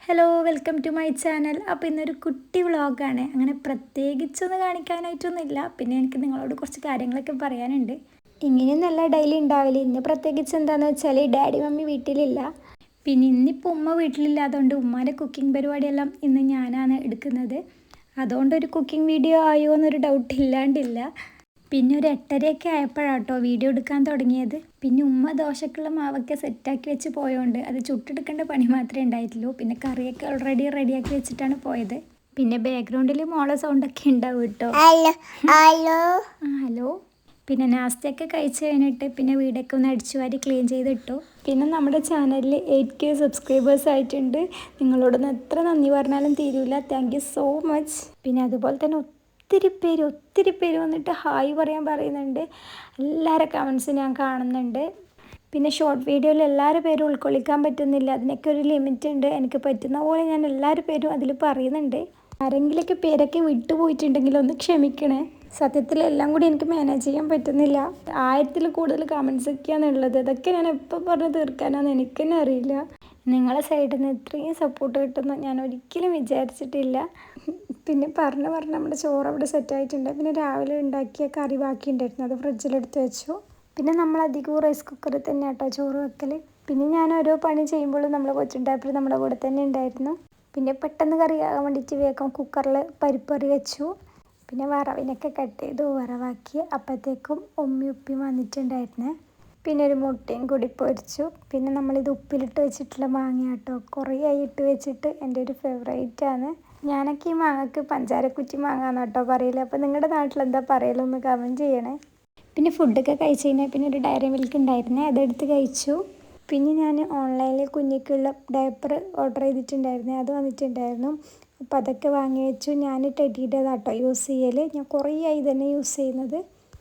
Hello welcome to my channel. അപ്പോൾ ഇന്നൊരു കുട്ടി വ്ളോഗാണ്. അങ്ങനെ പ്രത്യേകിച്ചൊന്നും കാണിക്കാനായിട്ടൊന്നുമില്ല. പിന്നെ എനിക്ക് നിങ്ങളോട് കുറച്ച് കാര്യങ്ങളൊക്കെ പറയാനുണ്ട്. ഇങ്ങനെയൊന്നല്ല ഡെയിലി ഉണ്ടാവില്ല. ഇന്ന് പ്രത്യേകിച്ച് എന്താണെന്ന് വെച്ചാൽ ഡാഡി മമ്മി വീട്ടിലില്ല. പിന്നെ ഇന്നിപ്പോൾ ഉമ്മ വീട്ടിലില്ലാത്തതുകൊണ്ട് ഉമ്മാൻ്റെ കുക്കിംഗ് പരിപാടിയെല്ലാം ഇന്ന് ഞാനാണ് എടുക്കുന്നത്. അതുകൊണ്ടൊരു കുക്കിംഗ് വീഡിയോ ആയോ എന്നൊരു ഡൗട്ട് ഇല്ലാണ്ടില്ല. പിന്നെ ഒരു 8:30 ആയപ്പോഴാട്ടോ വീഡിയോ എടുക്കാൻ തുടങ്ങിയത്. പിന്നെ ഉമ്മ ദോശക്കുള്ള മാവൊക്കെ സെറ്റാക്കി വെച്ച് പോയതുകൊണ്ട് അത് ചുട്ടെടുക്കേണ്ട പണി മാത്രമേ ഉണ്ടായിട്ടുള്ളൂ. പിന്നെ കറിയൊക്കെ ഓൾറെഡി റെഡിയാക്കി വെച്ചിട്ടാണ് പോയത്. പിന്നെ ബാക്ക്ഗ്രൗണ്ടിൽ മോളെ സൗണ്ടൊക്കെ ഉണ്ടാവും കേട്ടോ. ഹലോ. പിന്നെ നാസ്തയൊക്കെ കഴിച്ച് കഴിഞ്ഞിട്ട് പിന്നെ വീടൊക്കെ ഒന്ന് അടിച്ചു വാരി ക്ലീൻ ചെയ്തിട്ടു. പിന്നെ നമ്മുടെ ചാനലിൽ 8K സബ്സ്ക്രൈബേഴ്സ് ആയിട്ടുണ്ട്. നിങ്ങളോടൊന്ന് എത്ര നന്ദി പറഞ്ഞാലും തീരൂല. Thank you so much. പിന്നെ അതുപോലെ തന്നെ ഒത്തിരി പേര് വന്നിട്ട് ഹായ് പറയുന്നുണ്ട്. എല്ലാവരുടെ കമൻസ് ഞാൻ കാണുന്നുണ്ട്. പിന്നെ ഷോർട്ട് വീഡിയോയിൽ എല്ലാവരുടെ പേരും ഉൾക്കൊള്ളിക്കാൻ പറ്റുന്നില്ല. അതിനൊക്കെ ഒരു ലിമിറ്റ് ഉണ്ട്. എനിക്ക് പറ്റുന്ന പോലെ ഞാൻ എല്ലാവരുടെ പേരും അതിൽ പറയുന്നുണ്ട്. ആരെങ്കിലുമൊക്കെ പേരൊക്കെ വിട്ടുപോയിട്ടുണ്ടെങ്കിൽ ഒന്ന് ക്ഷമിക്കണേ. സത്യത്തിൽ എല്ലാം കൂടി എനിക്ക് മാനേജ് ചെയ്യാൻ പറ്റുന്നില്ല. 1000-ൽ കൂടുതൽ കമൻസ് ഒക്കെയാണ് ഉള്ളത്. അതൊക്കെ ഞാൻ എപ്പോൾ പറഞ്ഞ് തീർക്കാനാണെന്ന് എനിക്ക് തന്നെ അറിയില്ല. നിങ്ങളെ സൈഡിൽ നിന്ന് ഇത്രയും സപ്പോർട്ട് കിട്ടുമെന്ന് ഞാൻ ഒരിക്കലും വിചാരിച്ചിട്ടില്ല. പിന്നെ പറഞ്ഞ് നമ്മുടെ ചോറ് അവിടെ സെറ്റായിട്ടുണ്ട്. പിന്നെ രാവിലെ ഉണ്ടാക്കിയ കറി ബാക്കിയുണ്ടായിരുന്നു, അത് ഫ്രിഡ്ജിലെടുത്ത് വെച്ചു. പിന്നെ നമ്മളധികവും റൈസ് കുക്കറിൽ തന്നെ കേട്ടോ ചോറ് വെക്കൽ. പിന്നെ ഞാൻ ഓരോ പണി ചെയ്യുമ്പോഴും നമ്മൾ കൊച്ചുണ്ടായപ്പോൾ നമ്മുടെ കൂടെ തന്നെ ഉണ്ടായിരുന്നു. പിന്നെ പെട്ടെന്ന് കറി ആകാൻ വേണ്ടിയിട്ട് വേഗം കുക്കറിൽ പരിപ്പ് കറി വെച്ചു. പിന്നെ വറവിനൊക്കെ കട്ട് ചെയ്തു വറവാക്കി. അപ്പോഴത്തേക്കും ഉപ്പിയും വന്നിട്ടുണ്ടായിരുന്നേ. പിന്നെ ഒരു മുട്ടയും കൂടി പൊരിച്ചു. പിന്നെ നമ്മളിത് ഉപ്പിലിട്ട് വെച്ചിട്ടുള്ള മാങ്ങ കേട്ടോ, കുറേ ആയി ഇട്ട് വെച്ചിട്ട് എൻ്റെ ഒരു ഫേവറേറ്റാണ്. ഞാനൊക്കെ ഈ മാങ്ങക്ക് പഞ്ചാരക്കുറ്റി മാങ്ങ എന്ന് കേട്ടോ പറയില്ല. അപ്പോൾ നിങ്ങളുടെ നാട്ടിലെന്താ പറയലൊന്ന് കമൻറ്റ് ചെയ്യണേ. പിന്നെ ഫുഡൊക്കെ കഴിച്ച് കഴിഞ്ഞാൽ പിന്നെ ഒരു ഡയറി മിൽക്ക് ഉണ്ടായിരുന്നേ, അതെടുത്ത് കഴിച്ചു. പിന്നെ ഞാൻ ഓൺലൈനിൽ കുഞ്ഞിക്കുള്ള ഡയപ്പർ ഓർഡർ ചെയ്തിട്ടുണ്ടായിരുന്നേ, അത് വന്നിട്ടുണ്ടായിരുന്നു. അപ്പോൾ അതൊക്കെ വാങ്ങി വെച്ചു. ഞാൻ ടെഡിയുടേതാട്ടോ യൂസ് ചെയ്യൽ. ഞാൻ കുറേ ആയി തന്നെ യൂസ് ചെയ്യുന്നത്.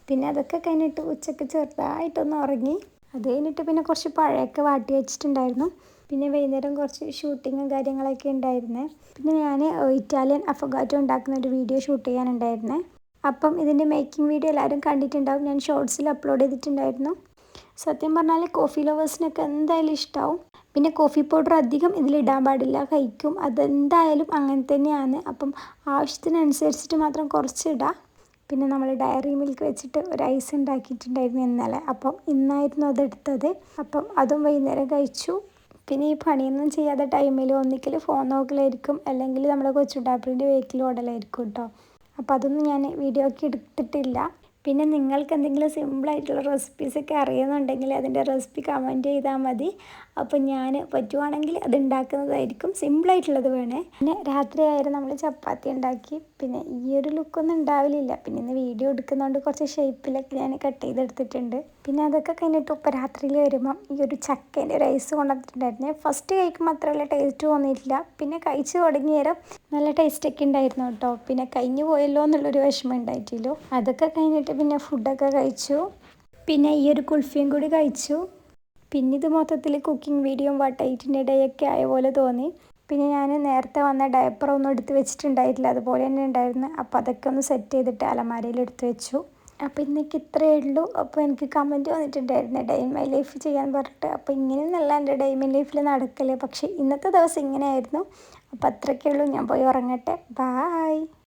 പിന്നെ അതൊക്കെ കഴിഞ്ഞിട്ട് ഉച്ചയ്ക്ക് ചെറുതായിട്ടൊന്ന് ഉറങ്ങി. അത് കഴിഞ്ഞിട്ട് പിന്നെ കുറച്ച് പഴമൊക്കെ വാട്ടി വെച്ചിട്ടുണ്ടായിരുന്നു. പിന്നെ വൈകുന്നേരം കുറച്ച് ഷൂട്ടിങ്ങും കാര്യങ്ങളൊക്കെ ഉണ്ടായിരുന്നേ. പിന്നെ ഞാൻ ഇറ്റാലിയൻ അഫഗാറ്റോ ഉണ്ടാക്കുന്ന ഒരു വീഡിയോ ഷൂട്ട് ചെയ്യാനുണ്ടായിരുന്നേ. അപ്പം ഇതിൻ്റെ മേക്കിംഗ് വീഡിയോ എല്ലാവരും കണ്ടിട്ടുണ്ടാവും. ഞാൻ ഷോർട്സിൽ അപ്ലോഡ് ചെയ്തിട്ടുണ്ടായിരുന്നു. സത്യം പറഞ്ഞാൽ കോഫി ലവേഴ്സിനൊക്കെ എന്തായാലും ഇഷ്ടമാവും. പിന്നെ കോഫി പൗഡർ അധികം ഇതിലിടാൻ പാടില്ല, കഴിക്കും. അതെന്തായാലും അങ്ങനെ തന്നെയാണ്. അപ്പം ആവശ്യത്തിനനുസരിച്ചിട്ട് മാത്രം കുറച്ചിടാം. പിന്നെ നമ്മൾ ഡയറി മിൽക്ക് വെച്ചിട്ട് ഒരു ഐസ് ഉണ്ടാക്കിയിട്ടുണ്ടായിരുന്നു ഇന്നലെ. അപ്പം ഇന്നായിരുന്നു അതെടുത്തത്. അപ്പം അതും വൈകുന്നേരം കഴിച്ചു. പിന്നെ ഈ പണിയൊന്നും ചെയ്യാത്ത ടൈമിൽ ഒന്നിക്കൽ ഫോൺ നോക്കലായിരിക്കും, അല്ലെങ്കിൽ നമ്മുടെ കൊച്ചുണ്ടാപ്പിളിൻ്റെ വെഹിക്കിൾ ഓടലായിരിക്കും കേട്ടോ. അപ്പോൾ അതൊന്നും ഞാൻ വീഡിയോ ഒക്കെ എടുത്തിട്ടില്ല. പിന്നെ നിങ്ങൾക്ക് എന്തെങ്കിലും സിമ്പിളായിട്ടുള്ള റെസിപ്പീസൊക്കെ അറിയുന്നുണ്ടെങ്കിൽ അതിൻ്റെ റെസിപ്പി കമൻറ്റ് ചെയ്താൽ മതി. അപ്പോൾ ഞാൻ പറ്റുവാണെങ്കിൽ അത് ഉണ്ടാക്കുന്നതായിരിക്കും. സിമ്പിളായിട്ടുള്ളത് വേണേ. പിന്നെ രാത്രി ആയാലും നമ്മൾ ചപ്പാത്തി ഉണ്ടാക്കി. പിന്നെ ഈ ഒരു ലുക്കൊന്നും ഉണ്ടാവില്ല. പിന്നെ ഇന്ന് വീഡിയോ എടുക്കുന്നതുകൊണ്ട് കുറച്ച് ഷേപ്പിലൊക്കെ ഞാൻ കട്ട് ചെയ്തെടുത്തിട്ടുണ്ട്. പിന്നെ അതൊക്കെ കഴിഞ്ഞിട്ട് ഇപ്പോൾ രാത്രിയിൽ വരുമ്പം ഈ ഒരു ചക്കേൻ്റെ ഒരു ഐസ് കൊണ്ടുവന്നിട്ടുണ്ടായിരുന്നു. ഫസ്റ്റ് കഴിക്കുമ്പോൾ അത്ര വലിയ ടേസ്റ്റ് തോന്നിയിട്ടില്ല. പിന്നെ കഴിച്ച് തുടങ്ങിയ നേരം നല്ല ടേസ്റ്റൊക്കെ ഉണ്ടായിരുന്നു കേട്ടോ. പിന്നെ കഴിഞ്ഞു പോയല്ലോ എന്നുള്ളൊരു വിഷമം ഉണ്ടായിട്ടില്ലോ. അതൊക്കെ കഴിഞ്ഞിട്ട് പിന്നെ ഫുഡൊക്കെ കഴിച്ചു. പിന്നെ ഈ ഒരു കുൽഫിയും കൂടി കഴിച്ചു. പിന്നെ ഇത് മൊത്തത്തിൽ കുക്കിംഗ് വീഡിയോ വട്ടൈറ്റിൻ്റെ ഇടയൊക്കെ ആയ പോലെ തോന്നി. പിന്നെ ഞാൻ നേരത്തെ വന്ന ഡയപ്പറൊന്നും എടുത്ത് വെച്ചിട്ടുണ്ടായിട്ടില്ല, അതുപോലെ തന്നെ ഉണ്ടായിരുന്നു. അപ്പോൾ അതൊക്കെ ഒന്ന് സെറ്റ് ചെയ്തിട്ട് അലമാരയിൽ എടുത്ത് വെച്ചു. അപ്പോൾ ഇന്നേക്ക് ഇത്രയേ ഉള്ളൂ. അപ്പോൾ എനിക്ക് കമൻറ്റ് വന്നിട്ടുണ്ടായിരുന്നു ഡേ ഇൻ മൈ ലൈഫ് ചെയ്യാൻ പറഞ്ഞിട്ട്. അപ്പോൾ ഇങ്ങനെയൊന്നല്ല എൻ്റെ ഡേ ഇൻ മൈ ലൈഫിൽ നടക്കല്. പക്ഷേ ഇന്നത്തെ ദിവസം ഇങ്ങനെയായിരുന്നു. അപ്പോൾ അത്രയൊക്കെ ഉള്ളൂ. ഞാൻ പോയി ഉറങ്ങട്ടെ. ബായ്.